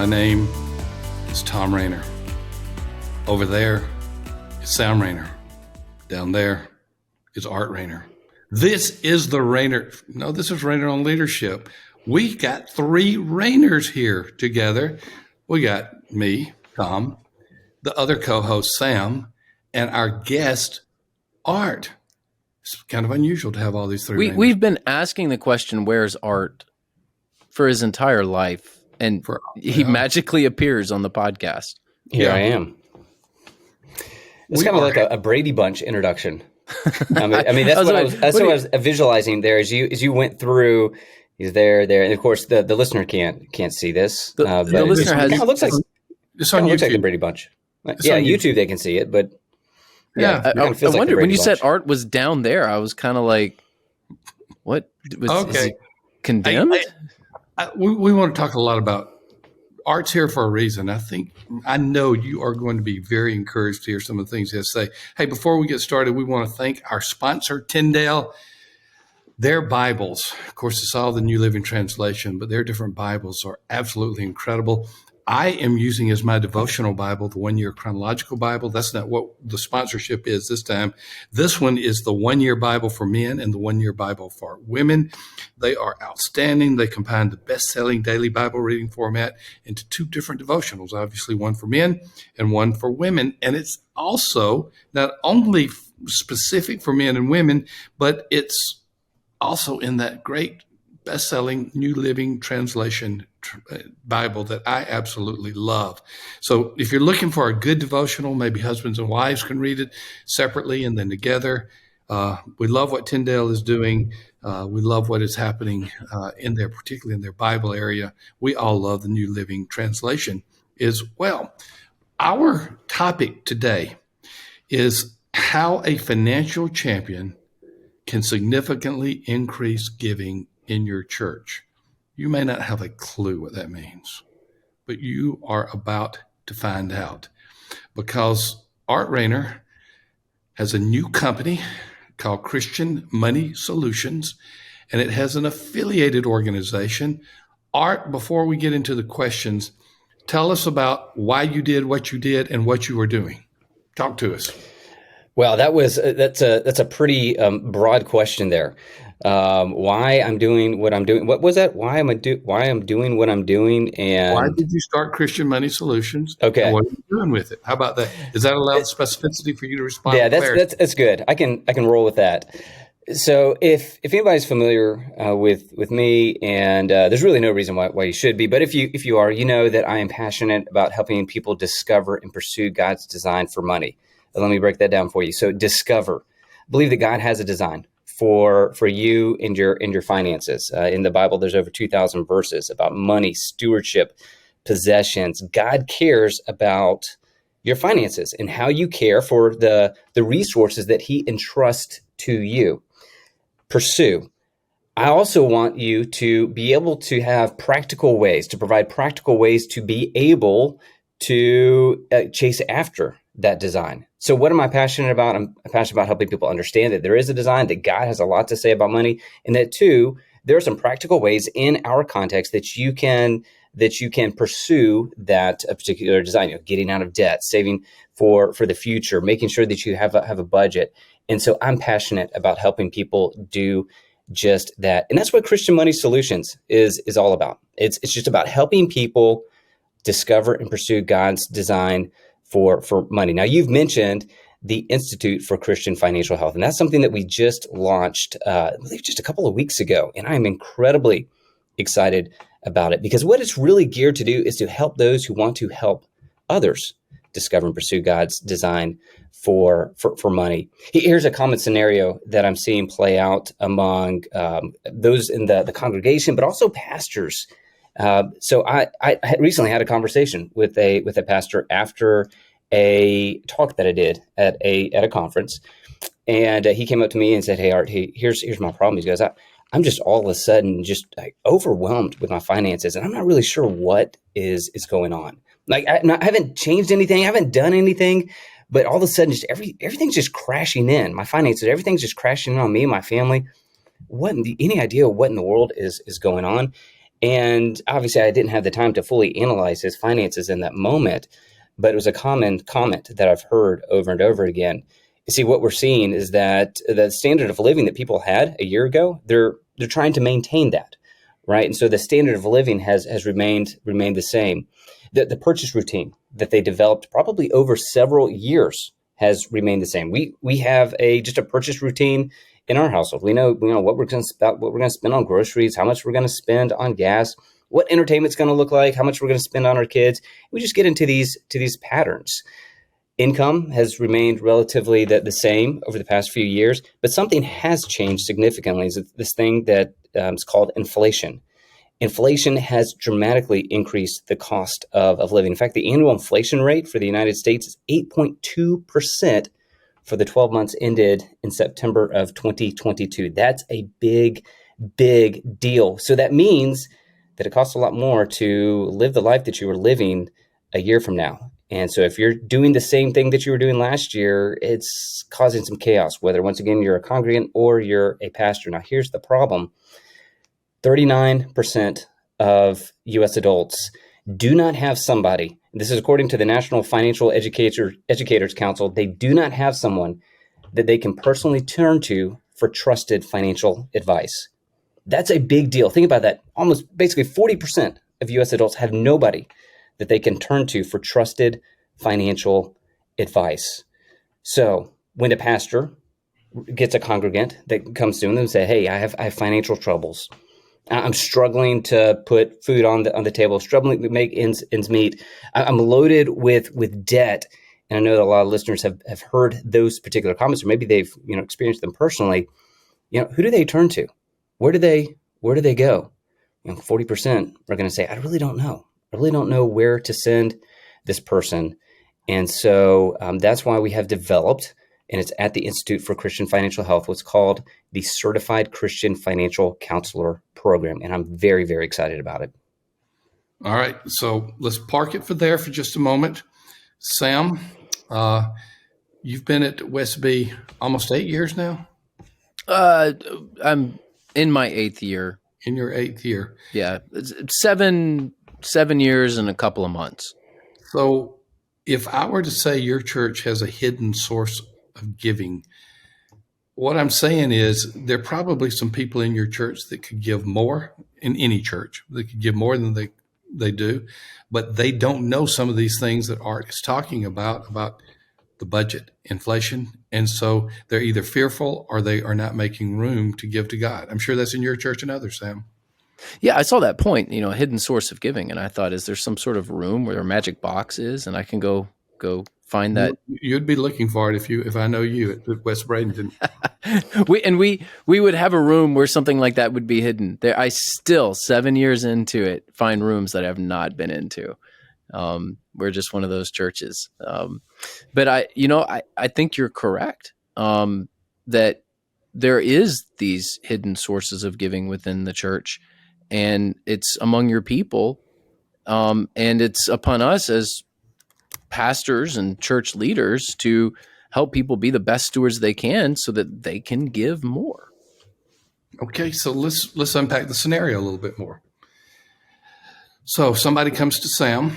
My name is Thom Rainer. Over there is Sam Rainer. Down there is Art Rainer. This is the Rainer. No, this is Rainer on Leadership. We got three Rainers here together. We got me, Thom, the other co-host, Sam, and our guest, Art. It's kind of unusual to have all these three Rainers. We've been asking the question, where's Art, for his entire life, and he magically appears on the podcast. Here I am. It's kind of like a Brady Bunch introduction. I mean that's what I was visualizing there as you went through. He's there, and of course the listener can't see this. The listener has. It looks like it's on YouTube. Looks like the Brady Bunch. Yeah, YouTube they can see it, but I wondered when you said Art was down there. I was kind of like, what? Is he condemned? We want to talk a lot about Art's here for a reason. I know you are going to be very encouraged to hear some of the things he has to say. Hey, before we get started, we want to thank our sponsor, Tyndale. Their Bibles, of course, it's all the New Living Translation, but their different Bibles are absolutely incredible. I am using as my devotional Bible, the 1 Year Chronological Bible. That's not what the sponsorship is this time. This one is the 1 Year Bible for men and the 1 Year Bible for women. They are outstanding. They combine the best-selling daily Bible reading format into two different devotionals, obviously one for men and one for women. And it's also not only specific for men and women, but it's also in that great best-selling New Living Translation Bible that I absolutely love. So if you're looking for a good devotional, maybe husbands and wives can read it separately and then together. We love what Tyndale is doing. We love what is happening particularly in their Bible area. We all love the New Living Translation as well. Our topic today is how a financial champion can significantly increase giving in your church. You may not have a clue what that means, but you are about to find out, because Art Rainer has a new company called Christian Money Solutions, and it has an affiliated organization. Art, before we get into the questions, tell us about why you did what you did and what you were doing. Talk to us. Well, that's a pretty broad question there. Why I'm doing what I'm doing. What was that? Why I'm doing what I'm doing. And why did you start Christian Money Solutions? Okay. And what are you doing with it? How about that? Does that allow specificity for you to respond? Yeah, that's good. I can roll with that. So if anybody's familiar with me, and there's really no reason why you should be, but if you are, you know that I am passionate about helping people discover and pursue God's design for money. Let me break that down for you. So discover. Believe that God has a design for you and your finances. In the Bible, there's over 2,000 verses about money, stewardship, possessions. God cares about your finances and how you care for the resources that He entrusts to you. Pursue. I also want you to be able to have practical ways, to provide practical ways to be able to chase after that design. So what am I passionate about? I'm passionate about helping people understand that there is a design, that God has a lot to say about money, and that too, there are some practical ways in our context that you can pursue that particular design. Getting out of debt, saving for the future, making sure that you have a budget. And so I'm passionate about helping people do just that. And that's what Christian Money Solutions is all about. It's just about helping people discover and pursue God's design for money. Now, you've mentioned the Institute for Christian Financial Health, and that's something that we just launched, I believe just a couple of weeks ago. And I'm incredibly excited about it, because what it's really geared to do is to help those who want to help others discover and pursue God's design for money. Here's a common scenario that I'm seeing play out among those in the congregation, but also pastors. So I recently had a conversation with a pastor after a talk that I did at a conference, and he came up to me and said, "Hey, Art, here's my problem." He goes, "I'm just all of a sudden just like overwhelmed with my finances, and I'm not really sure what is going on. Like I haven't changed anything, I haven't done anything, but all of a sudden, just everything's just crashing in. My finances, everything's just crashing in on me and my family. Any idea what in the world is going on?" And obviously, I didn't have the time to fully analyze his finances in that moment, but it was a common comment that I've heard over and over again. You see, what we're seeing is that the standard of living that people had a year ago, they're trying to maintain that, right? And so the standard of living has remained the same. The purchase routine that they developed probably over several years has remained the same. We have just a purchase routine in our household. We know what we're going to spend on groceries, how much we're going to spend on gas, what entertainment's going to look like, how much we're going to spend on our kids. We just get into these patterns. Income has remained relatively the same over the past few years, but something has changed significantly. It's this thing that is called inflation. Inflation has dramatically increased the cost of living. In fact, the annual inflation rate for the United States is 8.2% for the 12 months ended in September of 2022. That's a big, big deal. So that means that it costs a lot more to live the life that you were living a year from now. And so if you're doing the same thing that you were doing last year, it's causing some chaos, whether once again you're a congregant or you're a pastor. Now, here's the problem. 39% of U.S. adults do not have somebody, this is according to the National Financial Educators Council, they do not have someone that they can personally turn to for trusted financial advice. That's a big deal. Think about that. Almost basically 40% of U.S. adults have nobody that they can turn to for trusted financial advice. So when a pastor gets a congregant that comes to them and say, hey, I have financial troubles. I'm struggling to put food on the table, struggling to make ends meet. I'm loaded with debt. And I know that a lot of listeners have heard those particular comments, or maybe they've experienced them personally. Who do they turn to? Where do they go? 40% are going to say, I really don't know. I really don't know where to send this person. And so that's why we have developed, and it's at the Institute for Christian Financial Health, what's called the Certified Christian Financial Counselor Program. And I'm very, very excited about it. All right. So let's park it for just a moment. Sam, you've been at Westby almost 8 years now? I'm in my 8th year. In your 8th year. Yeah. 7 years and a couple of months. So if I were to say your church has a hidden source of giving, what I'm saying is there are probably some people in your church that could give more, in any church. They could give more than they do, but they don't know some of these things that Art is talking about the budget, inflation. And so they're either fearful or they are not making room to give to God. I'm sure that's in your church and others, Sam. Yeah, I saw that point, a hidden source of giving. And I thought, is there some sort of room where a magic box is and I can go find that? You'd be looking for it if I know you at West Bradenton. we would have a room where something like that would be hidden. There, I still 7 years into it find rooms that I have not been into. We're just one of those churches. But I think you're correct that there is these hidden sources of giving within the church, and it's among your people, and it's upon us as pastors and church leaders to help people be the best stewards they can so that they can give more. Okay, so let's unpack the scenario a little bit more. So somebody comes to Sam.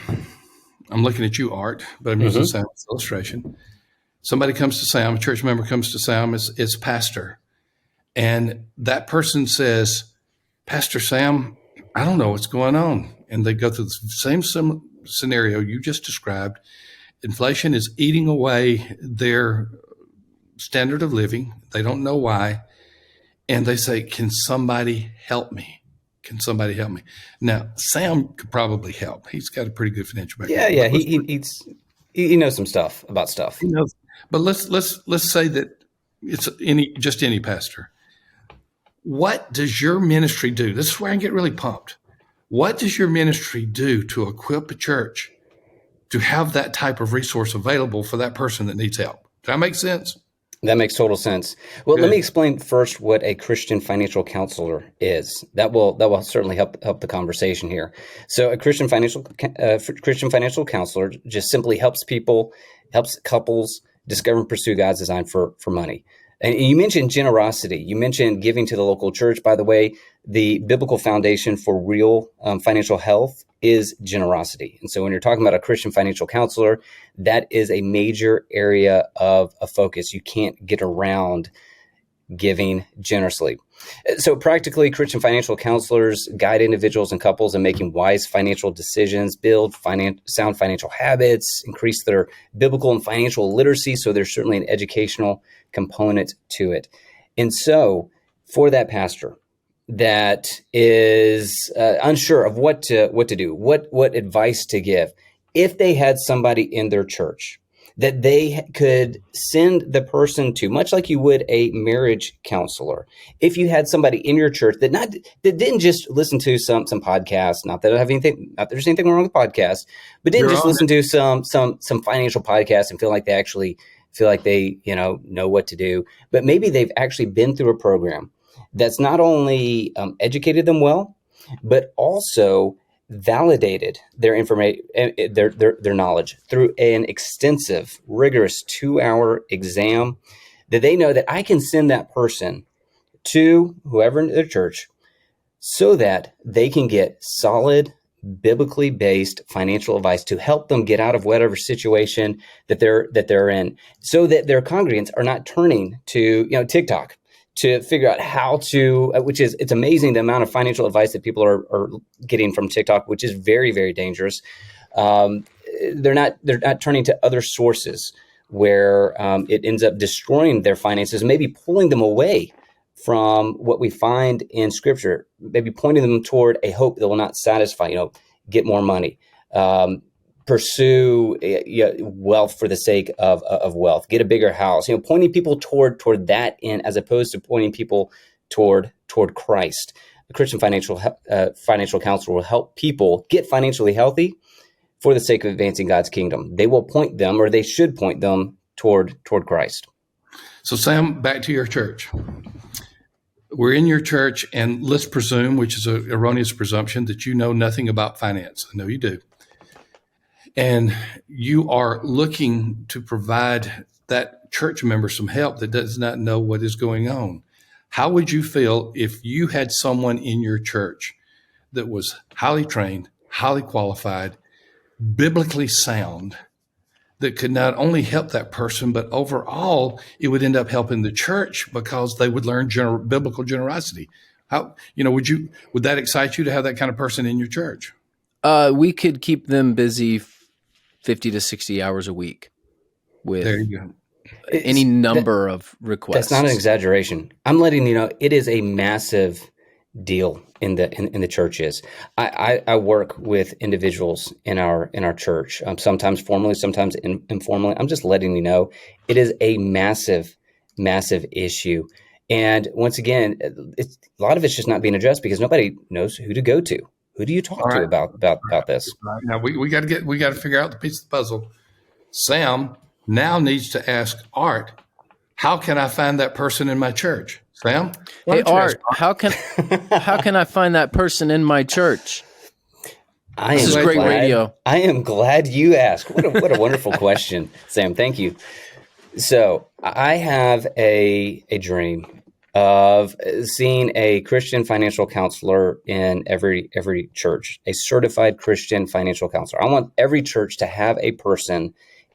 I'm looking at you, Art, but I'm using Sam's illustration. Somebody comes to Sam, a church member comes to Sam, it's pastor. And that person says, Pastor Sam, I don't know what's going on. And they go through the same scenario you just described. Inflation is eating away their standard of living. They don't know why. And they say, can somebody help me? Can somebody help me? Now, Sam could probably help. He's got a pretty good financial background. Yeah. He knows some stuff about stuff. He knows. But let's say that it's any pastor. What does your ministry do? This is where I get really pumped. What does your ministry do to equip a church to have that type of resource available for that person that needs help? Does that make sense? That makes total sense. Well, Let me explain first what a Christian financial counselor is. That will certainly help the conversation here. So a Christian financial counselor just simply helps couples discover and pursue God's design for money. And you mentioned generosity. You mentioned giving to the local church. By the way, the biblical foundation for real financial health is generosity. And so when you're talking about a Christian financial counselor, that is a major area of focus. You can't get around giving generously. So practically, Christian financial counselors guide individuals and couples in making wise financial decisions, build sound financial habits, increase their biblical and financial literacy. So there's certainly an educational component to it. And so for that pastor that is unsure of what to do, what advice to give, if they had somebody in their church that they could send the person to, much like you would a marriage counselor. If you had somebody in your church that didn't just listen to some podcasts, not that there's anything wrong with podcasts, but didn't just listen to some financial podcasts and feel like they know what to do, but maybe they've actually been through a program that's not only educated them well, but also validated their information, their knowledge through an extensive, rigorous 2-hour exam, that they know that I can send that person to whoever in their church so that they can get solid, biblically based financial advice to help them get out of whatever situation that they're in, so that their congregants are not turning to TikTok to figure out how to, it's amazing the amount of financial advice that people are getting from TikTok, which is very, very dangerous. They're not turning to other sources where it ends up destroying their finances, maybe pulling them away from what we find in Scripture, maybe pointing them toward a hope that will not satisfy. Get more money, pursue wealth for the sake of wealth, get a bigger house, pointing people toward that end, as opposed to pointing people toward Christ. The Christian financial counselor will help people get financially healthy for the sake of advancing God's kingdom. They will point them, or they should point them toward Christ. So Sam, back to your church. We're in your church, and let's presume, which is an erroneous presumption, that you know nothing about finance. I know you do. And you are looking to provide that church member some help that does not know what is going on. How would you feel if you had someone in your church that was highly trained, highly qualified, biblically sound, that could not only help that person, but overall it would end up helping the church because they would learn biblical generosity? How, would that excite you to have that kind of person in your church? We could keep them busy 50 to 60 hours a week with There you go. any number of requests. That's not an exaggeration. I'm letting you know it is a massive deal in the churches. I work with individuals in our church, sometimes formally, sometimes informally. I'm just letting you know it is a massive issue. And once again, a lot of it's just not being addressed because nobody knows who to go to. Who do you talk to about this? Right. Now we got to figure out the piece of the puzzle. Sam now needs to ask Art, how can I find that person in my church? Sam? Hey Art, how can I find that person in my church? This is great radio. I am glad you asked. What a wonderful question, Sam. Thank you. So I have a dream of seeing a Christian financial counselor in every church, a certified Christian financial counselor. I want every church to have a person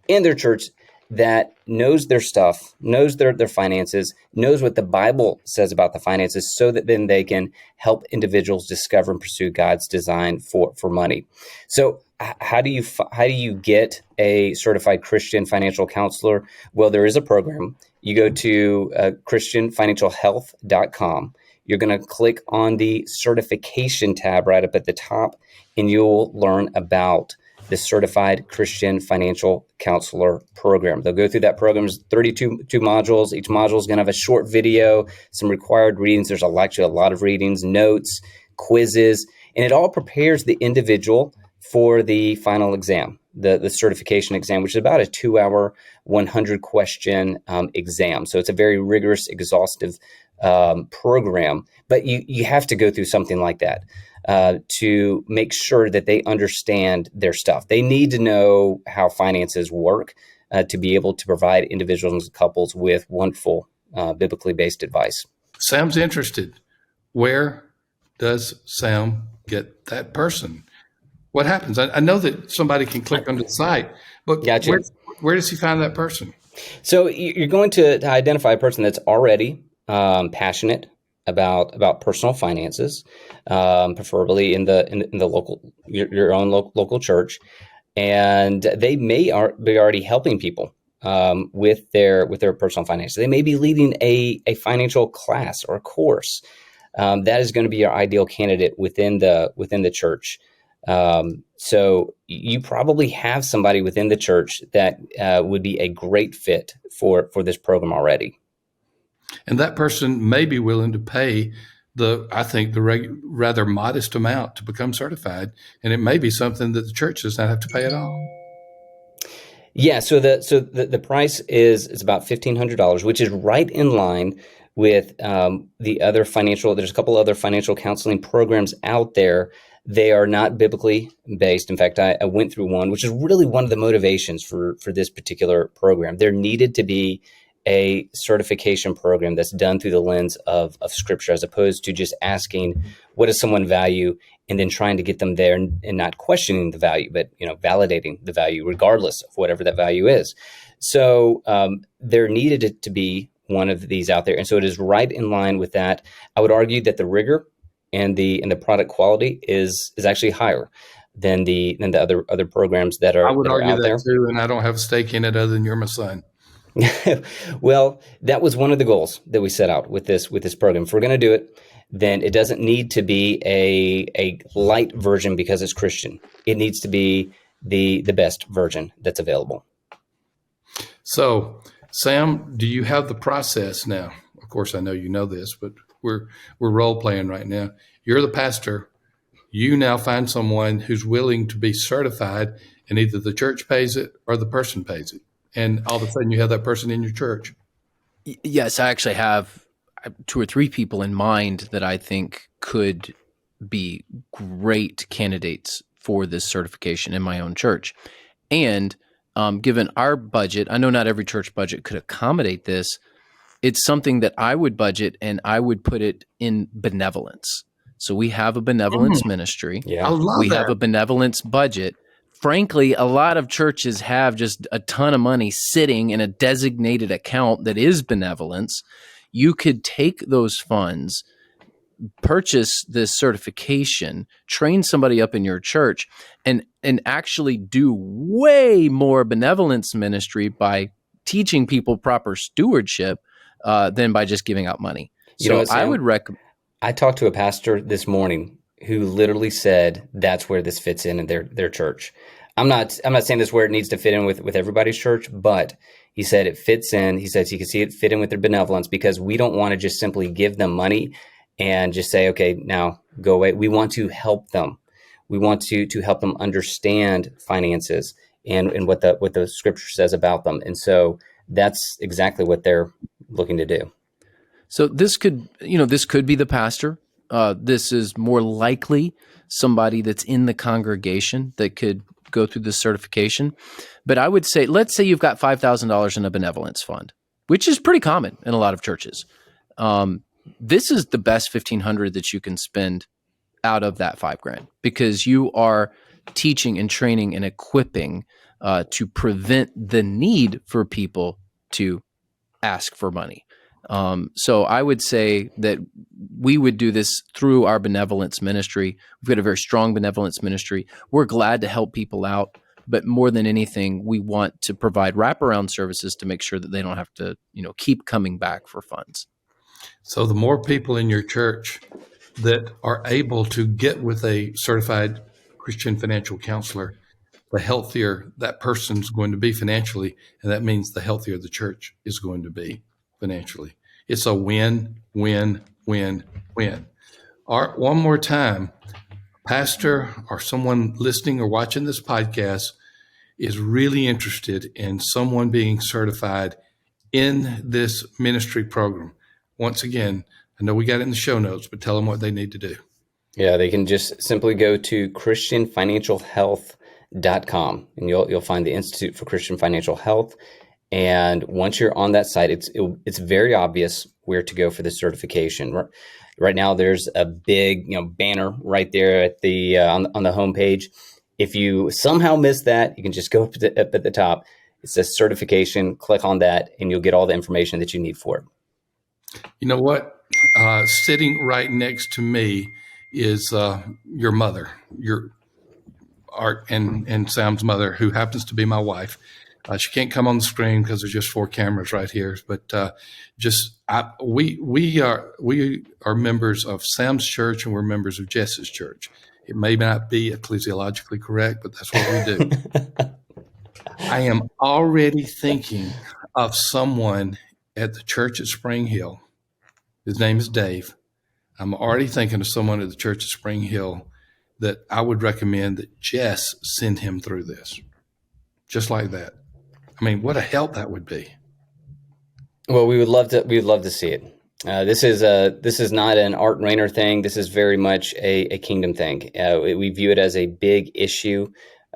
in their church that knows their stuff, knows their finances, knows what the Bible says about the finances, so that then they can help individuals discover and pursue God's design for money. So how do you get a certified Christian financial counselor? Well, there is a program. You go to christianfinancialhealth.com. You're going to click on the certification tab right up at the top, and you'll learn about the Certified Christian Financial Counselor Program. They'll go through that program. There's 32 modules. Each module is going to have a short video, some required readings. There's actually a lot of readings, notes, quizzes, and it all prepares the individual for the final exam, the certification exam, which is about a 2-hour, 100-question exam. So it's a very rigorous, exhaustive program. But you have to go through something like that to make sure that they understand their stuff. They need to know how finances work to be able to provide individuals and couples with wonderful biblically based advice. Sam's interested. Where does Sam get that person? What happens? I know that somebody can click on the site, but Gotcha. where does he find that person? So you're going to identify a person that's already passionate about personal finances, preferably in the local your own local church, and they may be already helping people with their personal finances. They may be leading a financial class or a course. That is going to be your ideal candidate within the church. So you probably have somebody within the church that would be a great fit for this program already. And that person may be willing to pay the rather modest amount to become certified, and it may be something that the church does not have to pay at all. Yeah, so the price is about $1,500, which is right in line with the other financial. There's a couple other financial counseling programs out there. They are not biblically based. In fact, I went through one, which is really one of the motivations for this particular program. There needed to be a certification program that's done through the lens of Scripture, as opposed to just asking, what does someone value, and then trying to get them there and not questioning the value, but validating the value regardless of whatever that value is. So there needed to be one of these out there, and so it is right in line with that. I would argue that the rigor and the product quality is actually higher than the other programs that are I would argue out there. that too, and I don't have a stake in it other than you're my son. Well, that was one of the goals that we set out with this program. If we're going to do it, then it doesn't need to be a light version because it's Christian. It needs to be the best version that's available. So, Sam, do you have the process now? Of course, I know you know this, but we're role playing right now. You're the pastor. You now find someone who's willing to be certified, and either the church pays it or the person pays it. And all of a sudden you have that person in your church. Yes, I actually have 2 or 3 people in mind that I think could be great candidates for this certification in my own church. And given our budget, I know not every church budget could accommodate this. It's something that I would budget, and I would put it in benevolence. So we have a benevolence ministry. Yeah. I love We that. have a benevolence budget. Frankly, a lot of churches have just a ton of money sitting in a designated account that is benevolence. You could take those funds, purchase this certification, train somebody up in your church, and actually do way more benevolence ministry by teaching people proper stewardship than by just giving out money. So what, Sam? I would recommend. I talked to a pastor this morning who literally said that's where this fits in their church. I'm not saying this where it needs to fit in with everybody's church, but he said it fits in. He says he can see it fit in with their benevolence, because we don't want to just simply give them money and just say, okay, now go away. We want to help them. We want to help them understand finances and what the Scripture says about them. And so that's exactly what they're looking to do. So this could be the pastor. This is more likely somebody that's in the congregation that could go through this certification. But I would say, let's say you've got $5,000 in a benevolence fund, which is pretty common in a lot of churches. This is the best $1,500 that you can spend out of that $5,000, because you are teaching and training and equipping to prevent the need for people to ask for money. So I would say that we would do this through our benevolence ministry. We've got a very strong benevolence ministry. We're glad to help people out, but more than anything, we want to provide wraparound services to make sure that they don't have to, keep coming back for funds. So the more people in your church that are able to get with a certified Christian financial counselor, the healthier that person's going to be financially, and that means the healthier the church is going to be financially. It's a win, win, win, win. Art, one more time, pastor or someone listening or watching this podcast is really interested in someone being certified in this ministry program. Once again, I know we got it in the show notes, but tell them what they need to do. Yeah, they can just simply go to christianfinancialhealth.com, and you'll find the Institute for Christian Financial Health. And once you're on that site, it's very obvious where to go for the certification. Right now, there's a big banner right there at the on the homepage. If you somehow miss that, you can just go up at the top. It says certification. Click on that, and you'll get all the information that you need for it. You know what? Sitting right next to me is your mother, your Art and Sam's mother, who happens to be my wife. She can't come on the screen because there's just 4 cameras right here. But we are members of Sam's church, and we're members of Jess's church. It may not be ecclesiologically correct, but that's what we do. I am already thinking of someone at the church at Spring Hill. His name is Dave. I'm already thinking of someone at the church at Spring Hill that I would recommend that Jess send him through this. Just like that. I mean, what a help that would be. Well, we would love to see it. This is not an Art Rainer thing. This is very much a kingdom thing. We view it as a big issue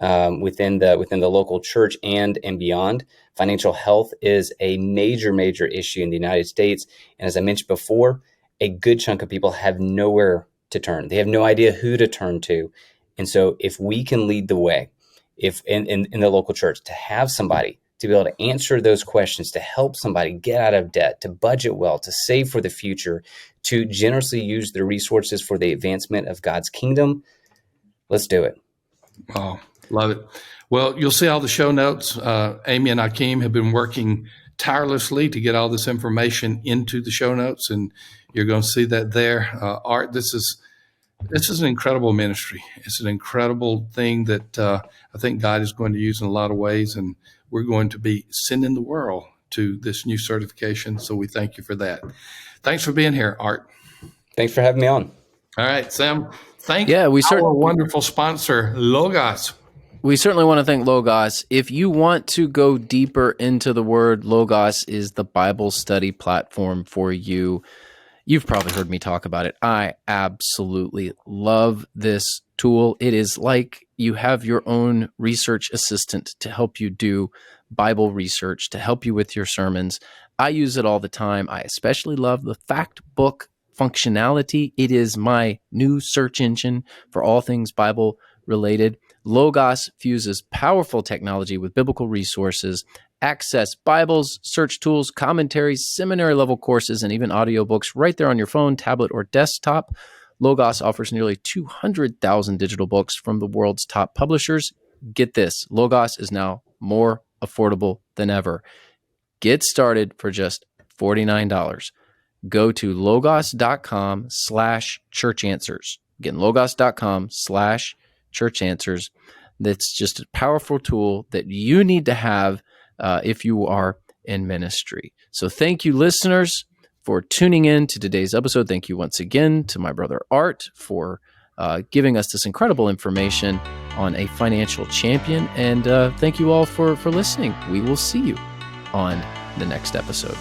within the local church and beyond. Financial health is a major issue in the United States, and as I mentioned before, a good chunk of people have nowhere to turn. They have no idea who to turn to, and so if we can lead the way, if in the local church, to have somebody to be able to answer those questions, to help somebody get out of debt, to budget well, to save for the future, to generously use the resources for the advancement of God's kingdom, let's do it. Oh, love it. Well, you'll see all the show notes. Amy and Akeem have been working tirelessly to get all this information into the show notes, and you're going to see that there. Art, this is an incredible ministry. It's an incredible thing that I think God is going to use in a lot of ways, and we're going to be sending the world to this new certification. So we thank you for that. Thanks for being here, Art. Thanks for having me on. All right, Sam. Thank our wonderful sponsor, Logos. We certainly want to thank Logos. If you want to go deeper into the word, Logos is the Bible study platform for you. You've probably heard me talk about it. I absolutely love this tool. It is like you have your own research assistant to help you do Bible research, to help you with your sermons. I use it all the time. I especially love the fact book functionality. It is my new search engine for all things Bible related. Logos fuses powerful technology with biblical resources. Access Bibles, search tools, commentaries, seminary level courses, and even audiobooks right there on your phone, tablet, or desktop. Logos offers nearly 200,000 digital books from the world's top publishers. Get this, Logos is now more affordable than ever. Get started for just $49. Go to logos.com/churchanswers. Again, logos.com/churchanswers. That's just a powerful tool that you need to have if you are in ministry. So thank you, listeners, for tuning in to today's episode. Thank you once again to my brother Art for giving us this incredible information on a financial champion. And thank you all for listening. We will see you on the next episode.